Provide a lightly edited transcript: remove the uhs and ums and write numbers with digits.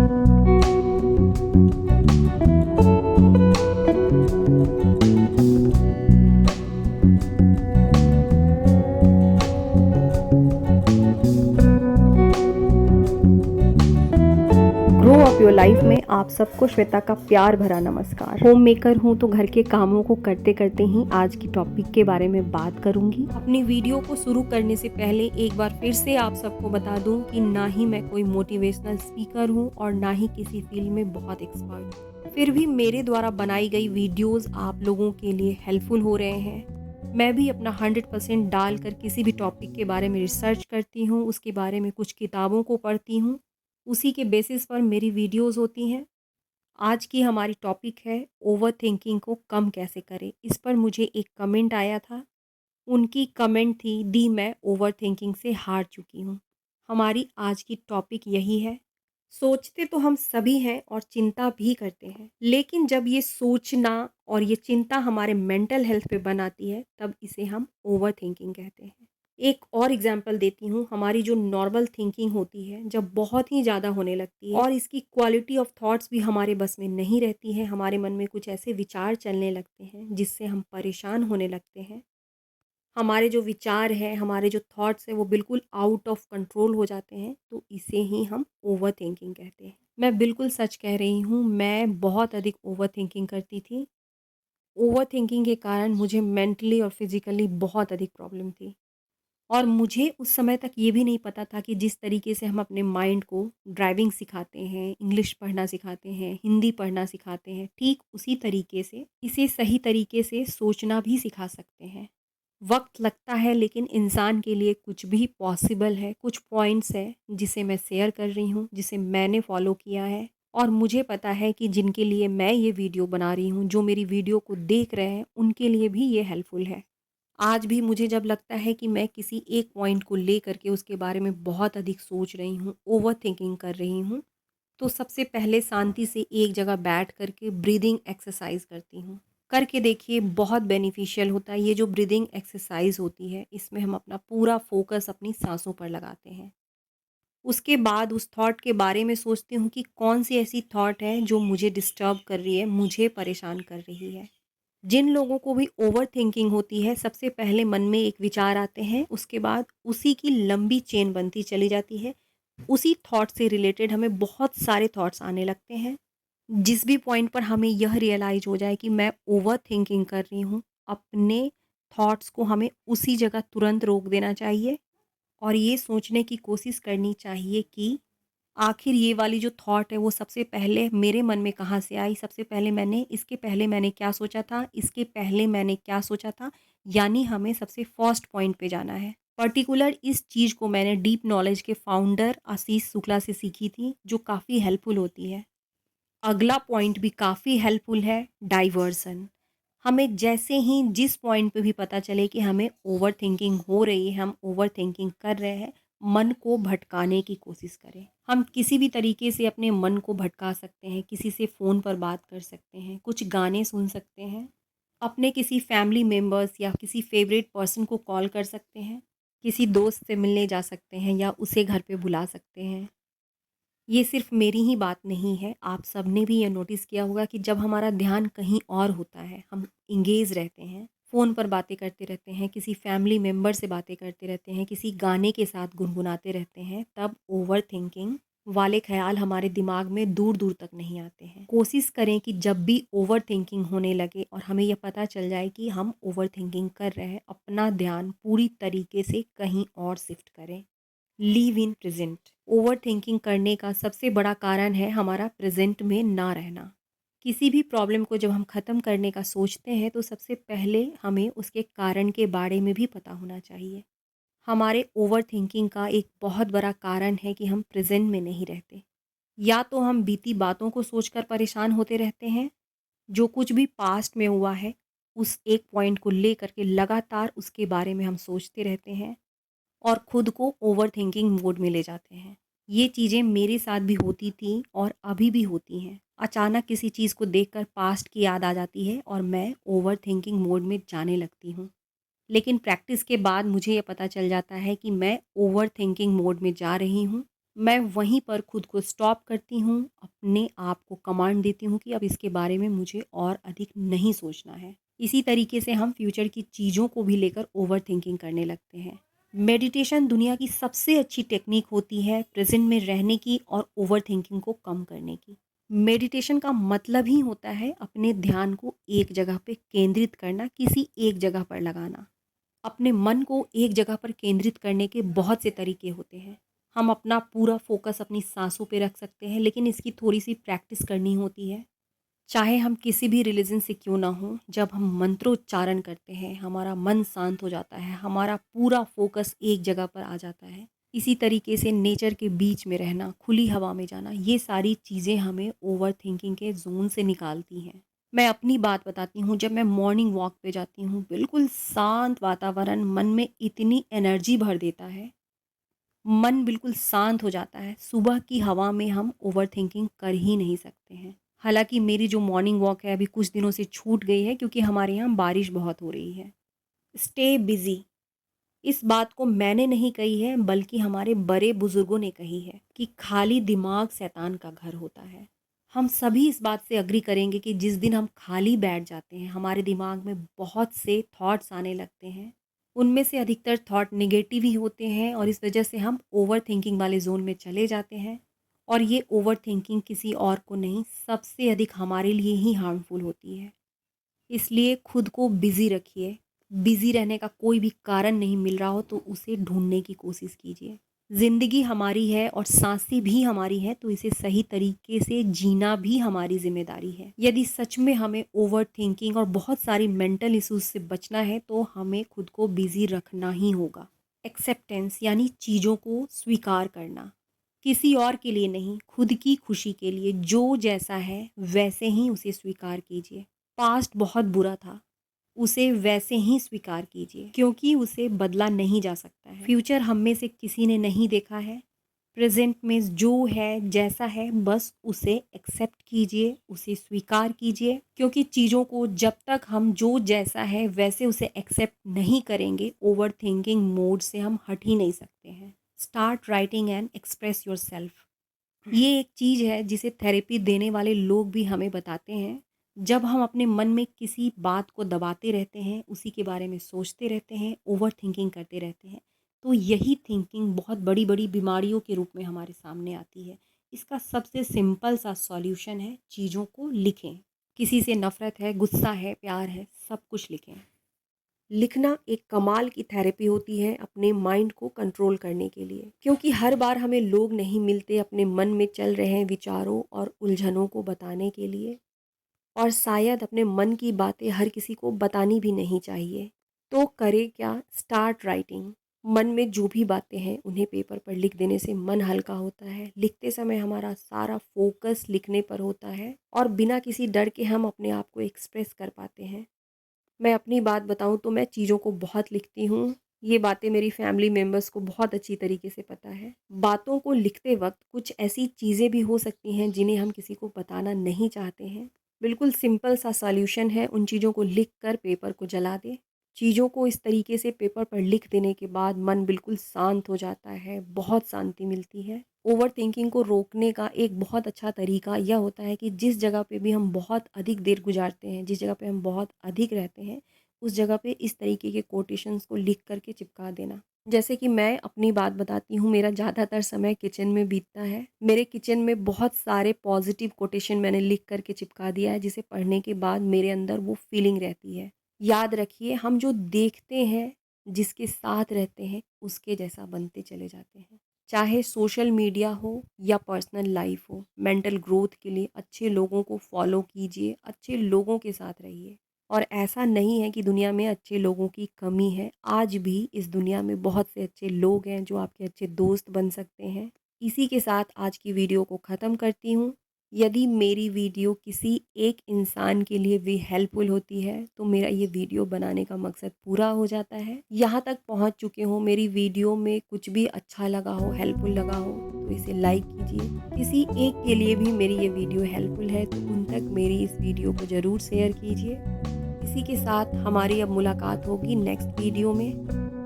Grow up your life में आप सबको श्वेता का प्यार भरा नमस्कार। होम मेकर हूँ तो घर के कामों को करते करते ही आज की टॉपिक के बारे में बात करूंगी। अपनी वीडियो को शुरू करने से पहले एक बार फिर से आप सबको बता दूं कि ना ही मैं कोई मोटिवेशनल स्पीकर हूँ और ना ही किसी फील्ड में बहुत एक्सपर्ट। फिर भी मेरे द्वारा बनाई गई वीडियोस आप लोगों के लिए हेल्पफुल हो रहे हैं। मैं भी अपना 100% डालकर किसी भी टॉपिक के बारे में रिसर्च करती हूँ, उसके बारे में कुछ किताबों को पढ़ती हूँ, उसी के बेसिस पर मेरी वीडियोस होती हैं। आज की हमारी टॉपिक है ओवर थिंकिंग को कम कैसे करें। इस पर मुझे एक कमेंट आया था, उनकी कमेंट थी दी मैं ओवर थिंकिंग से हार चुकी हूँ। हमारी आज की टॉपिक यही है। सोचते तो हम सभी हैं और चिंता भी करते हैं, लेकिन जब ये सोचना और ये चिंता हमारे मेंटल हेल्थ पे बनाती है तब इसे हम ओवर थिंकिंग कहते हैं। एक और एग्जांपल देती हूँ, हमारी जो नॉर्मल थिंकिंग होती है जब बहुत ही ज़्यादा होने लगती है और इसकी क्वालिटी ऑफ थॉट्स भी हमारे बस में नहीं रहती है, हमारे मन में कुछ ऐसे विचार चलने लगते हैं जिससे हम परेशान होने लगते हैं। हमारे जो विचार हैं, हमारे जो थॉट्स हैं वो बिल्कुल आउट ऑफ कंट्रोल हो जाते हैं, तो इसे ही हम ओवर थिंकिंग कहते हैं। मैं बिल्कुल सच कह रही हूँ, मैं बहुत अधिक ओवर थिंकिंग करती थी। ओवर थिंकिंग के कारण मुझे मेंटली और फिज़िकली बहुत अधिक प्रॉब्लम थी। और मुझे उस समय तक ये भी नहीं पता था कि जिस तरीके से हम अपने माइंड को ड्राइविंग सिखाते हैं, इंग्लिश पढ़ना सिखाते हैं, हिंदी पढ़ना सिखाते हैं, ठीक उसी तरीके से इसे सही तरीके से सोचना भी सिखा सकते हैं। वक्त लगता है लेकिन इंसान के लिए कुछ भी पॉसिबल है। कुछ पॉइंट्स है जिसे मैं शेयर कर रही हूँ, जिसे मैंने फॉलो किया है और मुझे पता है कि जिनके लिए मैं ये वीडियो बना रही हूँ, जो मेरी वीडियो को देख रहे हैं, उनके लिए भी ये हेल्पफुल है। आज भी मुझे जब लगता है कि मैं किसी एक पॉइंट को लेकर के उसके बारे में बहुत अधिक सोच रही हूँ, ओवर थिंकिंग कर रही हूँ, तो सबसे पहले शांति से एक जगह बैठ करके ब्रीदिंग एक्सरसाइज करती हूँ। करके देखिए, बहुत बेनिफिशियल होता है। ये जो ब्रीदिंग एक्सरसाइज होती है, इसमें हम अपना पूरा फोकस अपनी सांसों पर लगाते हैं। उसके बाद उस थॉट के बारे में सोचती हूँ कि कौन सी ऐसी थॉट है जो मुझे डिस्टर्ब कर रही है, मुझे परेशान कर रही है। जिन लोगों को भी ओवर थिंकिंग होती है, सबसे पहले मन में एक विचार आते हैं, उसके बाद उसी की लंबी चेन बनती चली जाती है। उसी थॉट से रिलेटेड हमें बहुत सारे थॉट्स आने लगते हैं। जिस भी पॉइंट पर हमें यह रियलाइज हो जाए कि मैं ओवर थिंकिंग कर रही हूँ, अपने थॉट्स को हमें उसी जगह तुरंत रोक देना चाहिए और ये सोचने की कोशिश करनी चाहिए कि आखिर ये वाली जो थॉट है वो सबसे पहले मेरे मन में कहाँ से आई? सबसे पहले मैंने इसके पहले मैंने क्या सोचा था? इसके पहले मैंने क्या सोचा था? यानी हमें सबसे फर्स्ट पॉइंट पे जाना है। पर्टिकुलर इस चीज़ को मैंने डीप नॉलेज के फाउंडर आशीष शुक्ला से सीखी थी, जो काफ़ी हेल्पफुल होती है। अगला पॉइंट भी काफ़ी हेल्पफुल है, डाइवर्सन। हमें जैसे ही जिस पॉइंट पे भी पता चले कि हमें ओवरथिंकिंग हो रही है, हम ओवरथिंकिंग कर रहे हैं, मन को भटकाने की कोशिश करें। हम किसी भी तरीके से अपने मन को भटका सकते हैं, किसी से फ़ोन पर बात कर सकते हैं, कुछ गाने सुन सकते हैं, अपने किसी फैमिली मेंबर्स या किसी फ़ेवरेट पर्सन को कॉल कर सकते हैं, किसी दोस्त से मिलने जा सकते हैं या उसे घर पे बुला सकते हैं। ये सिर्फ मेरी ही बात नहीं है, आप सबने भी ये नोटिस किया होगा कि जब हमारा ध्यान कहीं और होता है, हम इंगेज रहते हैं, फ़ोन पर बातें करते रहते हैं, किसी फैमिली मेंबर से बातें करते रहते हैं, किसी गाने के साथ गुनगुनाते रहते हैं, तब ओवरथिंकिंग वाले ख़्याल हमारे दिमाग में दूर-दूर तक नहीं आते हैं। कोशिश करें कि जब भी ओवरथिंकिंग होने लगे और हमें यह पता चल जाए कि हम ओवरथिंकिंग कर रहे हैं, अपना ध्यान पूरी तरीके से कहीं और शिफ्ट करें। Live in present. Over thinking करने का सबसे बड़ा कारण है हमारा प्रेजेंट में ना रहना। किसी भी प्रॉब्लम को जब हम ख़त्म करने का सोचते हैं तो सबसे पहले हमें उसके कारण के बारे में भी पता होना चाहिए। हमारे ओवर थिंकिंग का एक बहुत बड़ा कारण है कि हम प्रेजेंट में नहीं रहते। या तो हम बीती बातों को सोचकर परेशान होते रहते हैं, जो कुछ भी पास्ट में हुआ है उस एक पॉइंट को लेकर के लगातार उसके बारे में हम सोचते रहते हैं और खुद को ओवरथिंकिंग मोड में ले जाते हैं। ये चीज़ें मेरे साथ भी होती थी और अभी भी होती हैं। अचानक किसी चीज़ को देखकर पास्ट की याद आ जाती है और मैं ओवरथिंकिंग मोड में जाने लगती हूँ। लेकिन प्रैक्टिस के बाद मुझे ये पता चल जाता है कि मैं ओवरथिंकिंग मोड में जा रही हूँ। मैं वहीं पर खुद को स्टॉप करती हूँ, अपने आप को कमांड देती हूँ कि अब इसके बारे में मुझे और अधिक नहीं सोचना है। इसी तरीके से हम फ्यूचर की चीज़ों को भी लेकर ओवरथिंकिंग करने लगते हैं। मेडिटेशन दुनिया की सबसे अच्छी टेक्निक होती है प्रेज़ेंट में रहने की और ओवरथिंकिंग को कम करने की। मेडिटेशन का मतलब ही होता है अपने ध्यान को एक जगह पे केंद्रित करना, किसी एक जगह पर लगाना। अपने मन को एक जगह पर केंद्रित करने के बहुत से तरीके होते हैं। हम अपना पूरा फ़ोकस अपनी साँसों पे रख सकते हैं, लेकिन इसकी थोड़ी-सी प्रैक्टिस करनी होती है। चाहे हम किसी भी रिलीजन से क्यों ना हों, जब हम मंत्रोच्चारण करते हैं, हमारा मन शांत हो जाता है, हमारा पूरा फ़ोकस एक जगह पर आ जाता है। इसी तरीके से नेचर के बीच में रहना, खुली हवा में जाना, ये सारी चीज़ें हमें ओवरथिंकिंग के ज़ोन से निकालती हैं। मैं अपनी बात बताती हूँ, जब मैं मॉर्निंग वॉक पे जाती हूँ, बिल्कुल शांत वातावरण मन में इतनी एनर्जी भर देता है, मन बिल्कुल शांत हो जाता है। सुबह की हवा में हम ओवरथिंकिंग कर ही नहीं सकते हैं। हालाँकि मेरी जो मॉर्निंग वॉक है अभी कुछ दिनों से छूट गई है क्योंकि हमारे यहाँ बारिश बहुत हो रही है। स्टे बिज़ी, इस बात को मैंने नहीं कही है बल्कि हमारे बड़े बुज़ुर्गों ने कही है कि खाली दिमाग शैतान का घर होता है। हम सभी इस बात से एग्री करेंगे कि जिस दिन हम खाली बैठ जाते हैं, हमारे दिमाग में बहुत से थॉट्स आने लगते हैं। उनमें से अधिकतर थॉट नेगेटिव ही होते हैं और इस वजह से हम ओवरथिंकिंग वाले ज़ोन में चले जाते हैं और ये ओवरथिंकिंग किसी और को नहीं, सबसे अधिक हमारे लिए ही हार्मफुल होती है। इसलिए खुद को बिज़ी रखिए। बिज़ी रहने का कोई भी कारण नहीं मिल रहा हो तो उसे ढूँढने की कोशिश कीजिए। ज़िंदगी हमारी है और साँसें भी हमारी हैं, तो इसे सही तरीके से जीना भी हमारी ज़िम्मेदारी है। यदि सच में हमें ओवरथिंकिंग और बहुत सारी मेंटल इश्यूज़ से बचना है तो हमें खुद को बिज़ी रखना ही होगा। एक्सेप्टेंस यानी चीज़ों को स्वीकार करना। किसी और के लिए नहीं, खुद की खुशी के लिए जो जैसा है वैसे ही उसे स्वीकार कीजिए। पास्ट बहुत बुरा था, उसे वैसे ही स्वीकार कीजिए क्योंकि उसे बदला नहीं जा सकता है। फ्यूचर हम में से किसी ने नहीं देखा है। प्रेज़ेंट में जो है, जैसा है, बस उसे एक्सेप्ट कीजिए, उसे स्वीकार कीजिए क्योंकि चीज़ों को जब तक हम जो जैसा है वैसे उसे एक्सेप्ट नहीं करेंगे, ओवरथिंकिंग मोड से हम हट ही नहीं सकते हैं। Start writing and express yourself, ये एक चीज़ है जिसे थेरेपी देने वाले लोग भी हमें बताते हैं। जब हम अपने मन में किसी बात को दबाते रहते हैं, उसी के बारे में सोचते रहते हैं, ओवरथिंकिंग करते रहते हैं, तो यही थिंकिंग बहुत बड़ी-बड़ी बीमारियों के रूप में हमारे सामने आती है। इसका सबसे सिंपल सा सॉल्यूशन है, चीज़ों को लिखें। किसी से नफ़रत है, गुस्सा है, प्यार है, सब कुछ लिखें। लिखना एक कमाल की थेरेपी होती है अपने माइंड को कंट्रोल करने के लिए, क्योंकि हर बार हमें लोग नहीं मिलते अपने मन में चल रहे विचारों और उलझनों को बताने के लिए, और शायद अपने मन की बातें हर किसी को बतानी भी नहीं चाहिए। तो करे क्या? Start writing. मन में जो भी बातें हैं उन्हें पेपर पर लिख देने से मन हल्का होता है। लिखते समय हमारा सारा फोकस लिखने पर होता है और बिना किसी डर के हम अपने आप को एक्सप्रेस कर पाते हैं। मैं अपनी बात बताऊँ तो मैं चीज़ों को बहुत लिखती हूँ। ये बातें मेरी फैमिली मेंबर्स को बहुत अच्छी तरीके से पता है। बातों को लिखते वक़्त कुछ ऐसी चीज़ें भी हो सकती हैं जिन्हें हम किसी को बताना नहीं चाहते हैं। बिल्कुल सिंपल सा सॉल्यूशन है, उन चीज़ों को लिख कर पेपर को जला दें। चीज़ों को इस तरीके से पेपर पर लिख देने के बाद मन बिल्कुल शांत हो जाता है, बहुत शांति मिलती है। ओवरथिंकिंग को रोकने का एक बहुत अच्छा तरीका यह होता है कि जिस जगह पे भी हम बहुत अधिक देर गुजारते हैं, जिस जगह पे हम बहुत अधिक रहते हैं, उस जगह पे इस तरीके के कोटेशंस को लिख कर के चिपका देना। जैसे कि मैं अपनी बात बताती हूँ, मेरा ज़्यादातर समय किचन में बीतता है। मेरे किचन में बहुत सारे पॉज़िटिव कोटेशन मैंने लिख कर के चिपका दिया है, जिसे पढ़ने के बाद मेरे अंदर वो फीलिंग रहती है। याद रखिए, हम जो देखते हैं, जिसके साथ रहते हैं, उसके जैसा बनते चले जाते हैं। चाहे सोशल मीडिया हो या पर्सनल लाइफ हो, मेंटल ग्रोथ के लिए अच्छे लोगों को फॉलो कीजिए, अच्छे लोगों के साथ रहिए। और ऐसा नहीं है कि दुनिया में अच्छे लोगों की कमी है, आज भी इस दुनिया में बहुत से अच्छे लोग हैं जो आपके अच्छे दोस्त बन सकते हैं। इसी के साथ आज की वीडियो को ख़त्म करती हूँ। यदि मेरी वीडियो किसी एक इंसान के लिए भी हेल्पफुल होती है तो मेरा ये वीडियो बनाने का मकसद पूरा हो जाता है। यहाँ तक पहुँच चुके हो, मेरी वीडियो में कुछ भी अच्छा लगा हो, हेल्पफुल लगा हो तो इसे लाइक कीजिए। किसी एक के लिए भी मेरी ये वीडियो हेल्पफुल है तो उन तक मेरी इस वीडियो को ज़रूर शेयर कीजिए। इसी के साथ हमारी अब मुलाकात होगी नेक्स्ट वीडियो में।